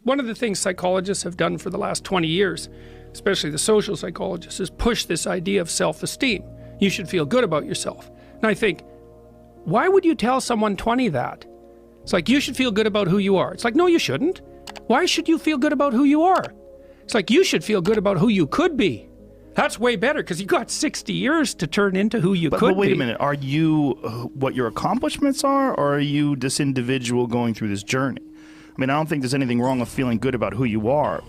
One of the things psychologists have done for the last 20 years, especially the social psychologists, is push this idea of self-esteem. You should feel good about yourself. And I think, why would you tell someone 20 that? It's like, you should feel good about who you are. It's like, no, you shouldn't. Why should you feel good about who you are? It's like, you should feel good about who you could be. That's way better, because you got 60 years to turn into who you could be. But wait a minute. Are you what your accomplishments are, or are you this individual going through this journey? I mean, I don't think there's anything wrong with feeling good about who you are,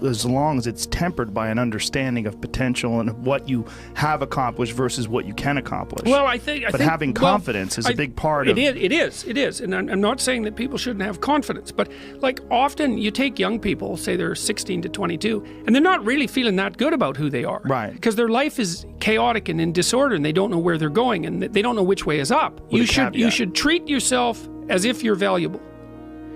as long as it's tempered by an understanding of potential and what you have accomplished versus what you can accomplish. Well, I think having confidence is a big part of it. It is. And I'm not saying that people shouldn't have confidence, but like often you take young people, say they're 16 to 22, and they're not really feeling that good about who they are. Right. Because their life is chaotic and in disorder, and they don't know where they're going, and they don't know which way is up. You should treat yourself as if you're valuable,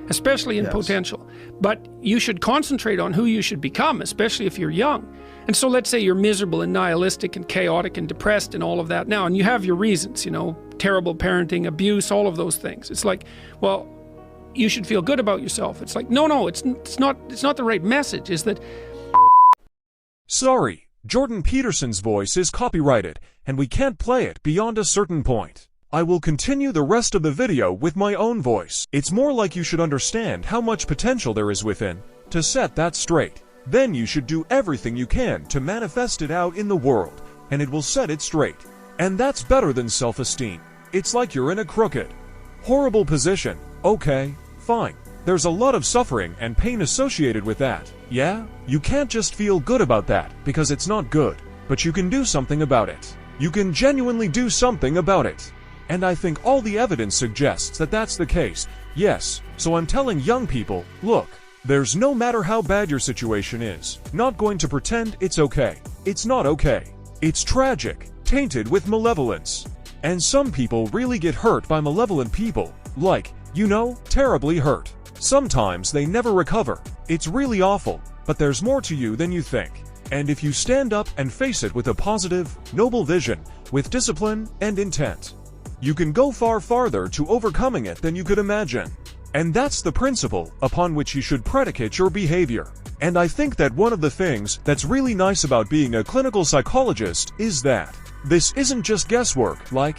especially in potential, but you should concentrate on who you should become, especially if you're young. And so let's say you're miserable and nihilistic and chaotic and depressed and all of that now, and you have your reasons, you know, terrible parenting, abuse, all of those things. It's like, well, you should feel good about yourself. It's like, no, it's not the right message. Is that sorry, Jordan Peterson's voice is copyrighted, and we can't play it beyond a certain point. I will continue the rest of the video with my own voice. It's more like you should understand how much potential there is within. To set that straight, then you should do everything you can to manifest it out in the world, and it will set it straight. And that's better than self-esteem. It's like you're in a crooked, horrible position. Okay, fine. There's a lot of suffering and pain associated with that. Yeah, you can't just feel good about that because it's not good, but you can do something about it. You can genuinely do something about it. And I think all the evidence suggests that that's the case. Yes, so I'm telling young people, look, there's no matter how bad your situation is, not going to pretend it's okay. It's not okay. It's tragic, tainted with malevolence. And some people really get hurt by malevolent people, like, you know, terribly hurt. Sometimes they never recover. It's really awful, but there's more to you than you think. And if you stand up and face it with a positive, noble vision, with discipline and intent, you can go far farther to overcoming it than you could imagine. And that's the principle upon which you should predicate your behavior. And I think that one of the things that's really nice about being a clinical psychologist is that this isn't just guesswork. Like,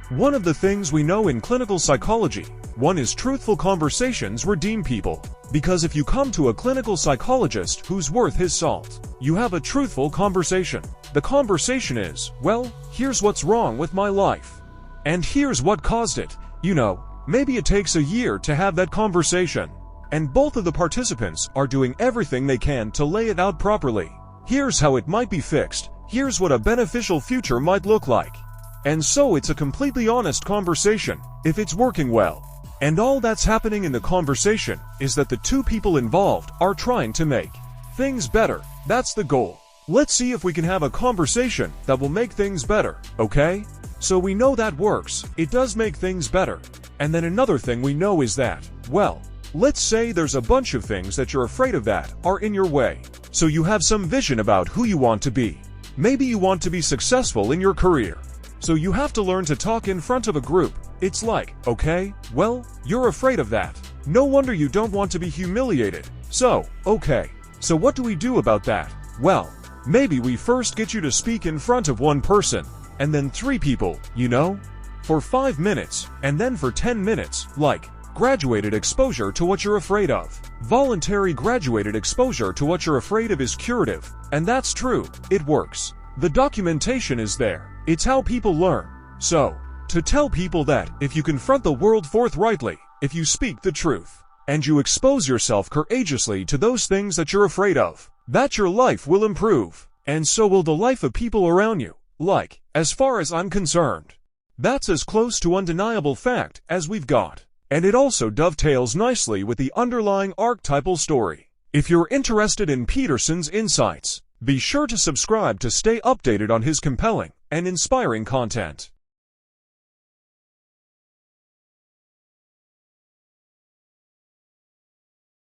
one of the things we know in clinical psychology, one is truthful conversations redeem people. Because if you come to a clinical psychologist who's worth his salt, you have a truthful conversation. The conversation is, well, here's what's wrong with my life. And here's what caused it. You know, maybe it takes a year to have that conversation. And both of the participants are doing everything they can to lay it out properly. Here's how it might be fixed. Here's what a beneficial future might look like. And so it's a completely honest conversation, if it's working well. And all that's happening in the conversation is that the two people involved are trying to make things better. That's the goal. Let's see if we can have a conversation that will make things better, okay? So we know that works. It does make things better. And then another thing we know is that, well, let's say there's a bunch of things that you're afraid of that are in your way. So you have some vision about who you want to be. Maybe you want to be successful in your career. So you have to learn to talk in front of a group. It's like, okay, well, you're afraid of that. No wonder you don't want to be humiliated. So, okay. So what do we do about that? Well, maybe we first get you to speak in front of one person, and then 3 people, you know, for 5 minutes, and then for 10 minutes, like, graduated exposure to what you're afraid of. Voluntary graduated exposure to what you're afraid of is curative, and that's true, it works. The documentation is there, it's how people learn. So, to tell people that if you confront the world forthrightly, if you speak the truth, and you expose yourself courageously to those things that you're afraid of, that your life will improve, and so will the life of people around you. Like, as far as I'm concerned, that's as close to undeniable fact as we've got. And it also dovetails nicely with the underlying archetypal story. If you're interested in Peterson's insights, be sure to subscribe to stay updated on his compelling and inspiring content.